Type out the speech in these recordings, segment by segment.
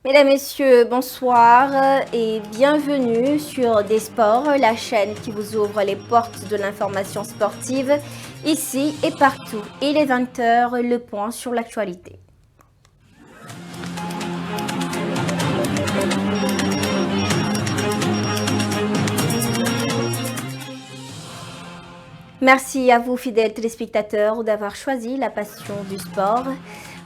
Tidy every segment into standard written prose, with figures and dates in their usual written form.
Mesdames, Messieurs, bonsoir et bienvenue sur Des Sports, la chaîne qui vous ouvre les portes de l'information sportive, ici et partout. Il est 20 h, le point sur l'actualité. Merci à vous, fidèles téléspectateurs, d'avoir choisi la passion du sport.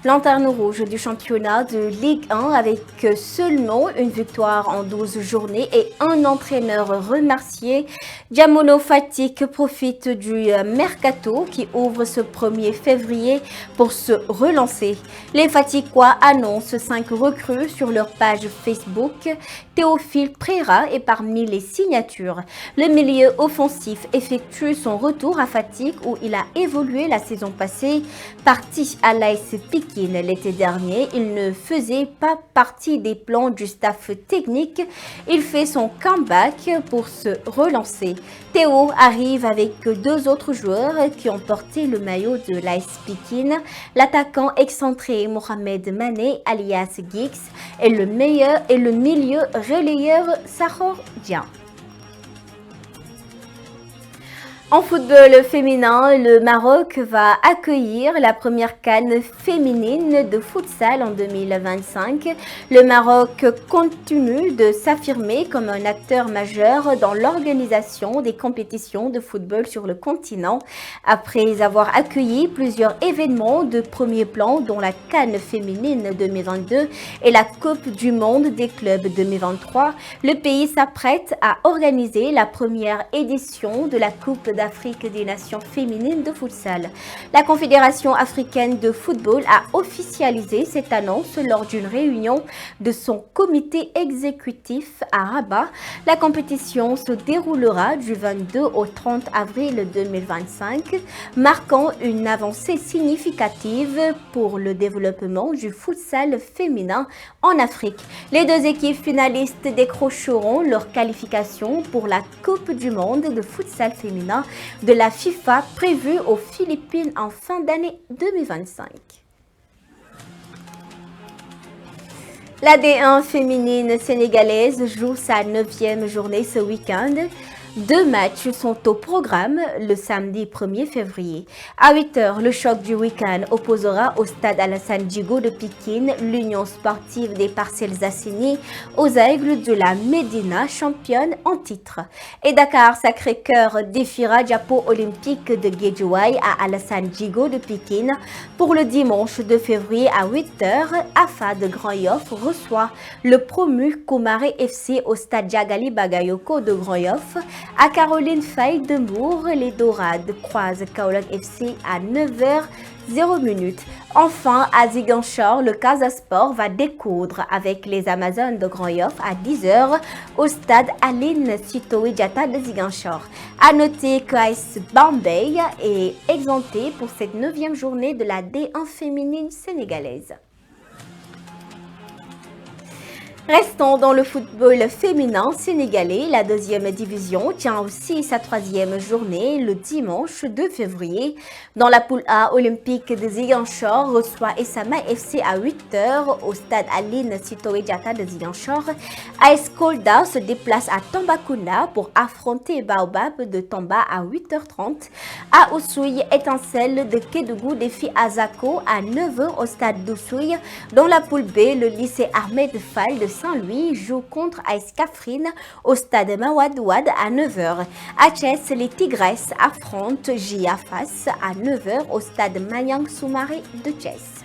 Lanterne rouge du championnat de Ligue 1 avec seulement une victoire en 12 journées et un entraîneur remercié. Diamolo Fatick profite du mercato qui ouvre ce 1er février pour se relancer. Les Fatickois annoncent 5 recrues sur leur page Facebook. Théophile Préra est parmi les signatures. Le milieu offensif effectue son retour à Fatick où il a évolué la saison passée. Parti à l'AS Pikin l'été dernier, il ne faisait pas partie des plans du staff technique. Il fait son comeback pour se relancer. Théo arrive avec 2 autres joueurs qui ont porté le maillot de l'AS Pikin. L'attaquant excentré Mohamed Mané alias Giggs et le milieu relayeur Sahor Dia. En football féminin, le Maroc va accueillir la première CAN féminine de futsal en 2025. Le Maroc continue de s'affirmer comme un acteur majeur dans l'organisation des compétitions de football sur le continent. Après avoir accueilli plusieurs événements de premier plan, dont la CAN féminine 2022 et la Coupe du monde des clubs 2023, le pays s'apprête à organiser la première édition de la Coupe d'Afrique des Nations féminines de futsal. La Confédération africaine de football a officialisé cette annonce lors d'une réunion de son comité exécutif à Rabat. La compétition se déroulera du 22 au 30 avril 2025, marquant une avancée significative pour le développement du futsal féminin en Afrique. Les 2 équipes finalistes décrocheront leur qualification pour la Coupe du monde de futsal féminin de la FIFA prévue aux Philippines en fin d'année 2025. La D1 féminine sénégalaise joue sa 9e journée ce week-end. 2 matchs sont au programme le samedi 1er février. À 8 h, le choc du week-end opposera au stade Alassane Djigo de Pikine l'Union sportive des Parcelles Assainies aux Aigles de la Médina, championne en titre. Et Dakar Sacré-Cœur défiera Diapo olympique de Guédiawaye à Alassane Djigo de Pikine. Pour le dimanche 2 février à 8 h, AFA de Grand Yoff reçoit le promu Koumaré FC au stade Diagali Bagayoko de Grand Yoff. À Caroline Faye de Mour, les Dorades croisent Kaolack FC à 9 h 00. Enfin, à Ziguinchor, le Casa Sport va découdre avec les Amazones de Grand Yoff à 10 h au stade Aline Sitoé Diatta de Ziguinchor. À noter que AS Bambey est exempté pour cette 9e journée de la D1 féminine sénégalaise. Restons dans le football féminin sénégalais. La 2e division tient aussi sa 3e journée le dimanche 2 février. Dans la poule A, Olympique de Ziguinchor reçoit Essama FC à 8 h au stade Aline Sitoé Diatta de Ziguinchor. AS Kolda se déplace à Tambacounda pour affronter Baobab de Tamba à 8 h 30. À Oussouye, Étincelle de Kédougou défie Azako à 9 h au stade d'Oussouye. Dans la poule B, le lycée Ahmed Fall de Saint-Louis joue contre AS Kaffrine au stade Mawad à 9 h. À Thiès, les Tigresses affrontent Jia Fass à 9 h au stade Maniang Soumaré de Thiès.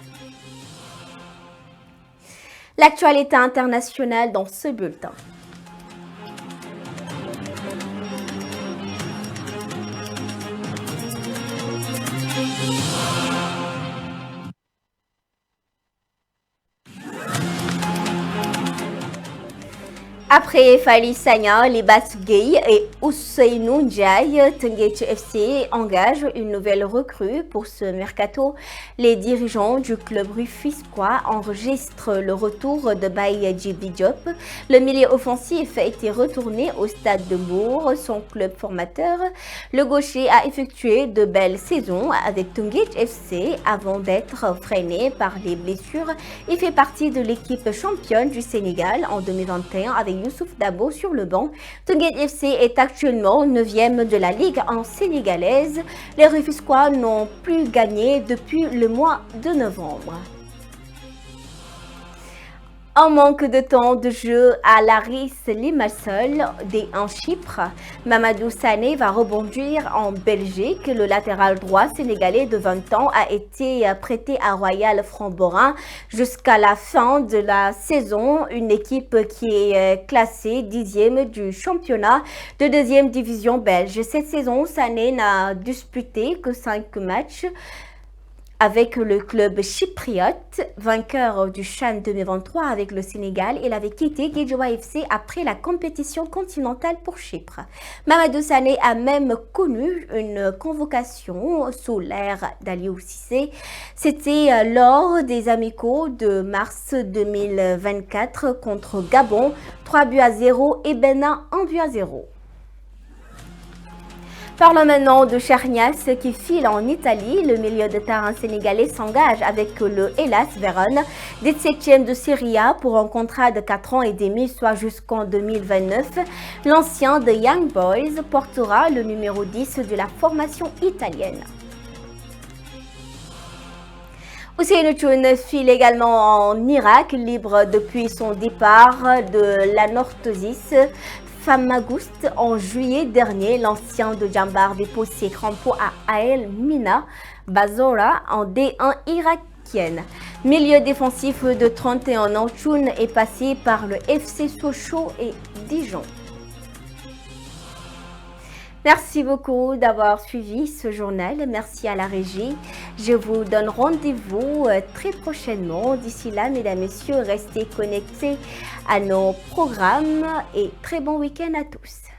L'actualité internationale dans ce bulletin. Après Fally Sagna, Libasse Gueye et Ousseynou Ndiaye, Teungueth FC engage une nouvelle recrue pour ce mercato. Les dirigeants du club rufisquois enregistrent le retour de Baye Djibi Diop. Le milieu offensif a été retourné au Stade de Bourg, son club formateur. Le gaucher a effectué de belles saisons avec Teungueth FC avant d'être freiné par les blessures. Il fait partie de l'équipe championne du Sénégal en 2021 avec Youssouf Dabo sur le banc. Teungueth FC est actuellement 9e de la Ligue en sénégalaise. Les Rufisquois n'ont plus gagné depuis le mois de novembre. En manque de temps de jeu à Laris Limassol en Chypre, Mamadou Sané va rebondir en Belgique. Le latéral droit sénégalais de 20 ans a été prêté à Royal Framborin jusqu'à la fin de la saison. Une équipe qui est classée 10e du championnat de 2e division belge. Cette saison, Sané n'a disputé que 5 matchs. Avec le club chypriote, vainqueur du CHAN 2023 avec le Sénégal, il avait quitté Guédiawaye FC après la compétition continentale pour Chypre. Mamadou Sané a même connu une convocation sous l'ère d'Aliou Cissé. C'était lors des amicaux de mars 2024 contre Gabon, 3-0 et Bénin 1-0. Parlons maintenant de Chernias qui file en Italie. Le milieu de terrain sénégalais s'engage avec le Hellas Vérone, 17e de Serie A pour un contrat de 4 ans et demi, soit jusqu'en 2029. L'ancien de Young Boys portera le numéro 10 de la formation italienne. Ousseynou Thioune file également en Irak, libre depuis son départ de l'Anorthosis Famagoust en juillet dernier. L'ancien de Djambar dépose ses crampons à Ael Mina Bazora en D1 irakienne. Milieu défensif de 31 ans, Thioune est passé par le FC Sochaux et Dijon. Merci beaucoup d'avoir suivi ce journal. Merci à la régie. Je vous donne rendez-vous très prochainement. D'ici là, mesdames, messieurs, restez connectés à nos programmes et très bon week-end à tous.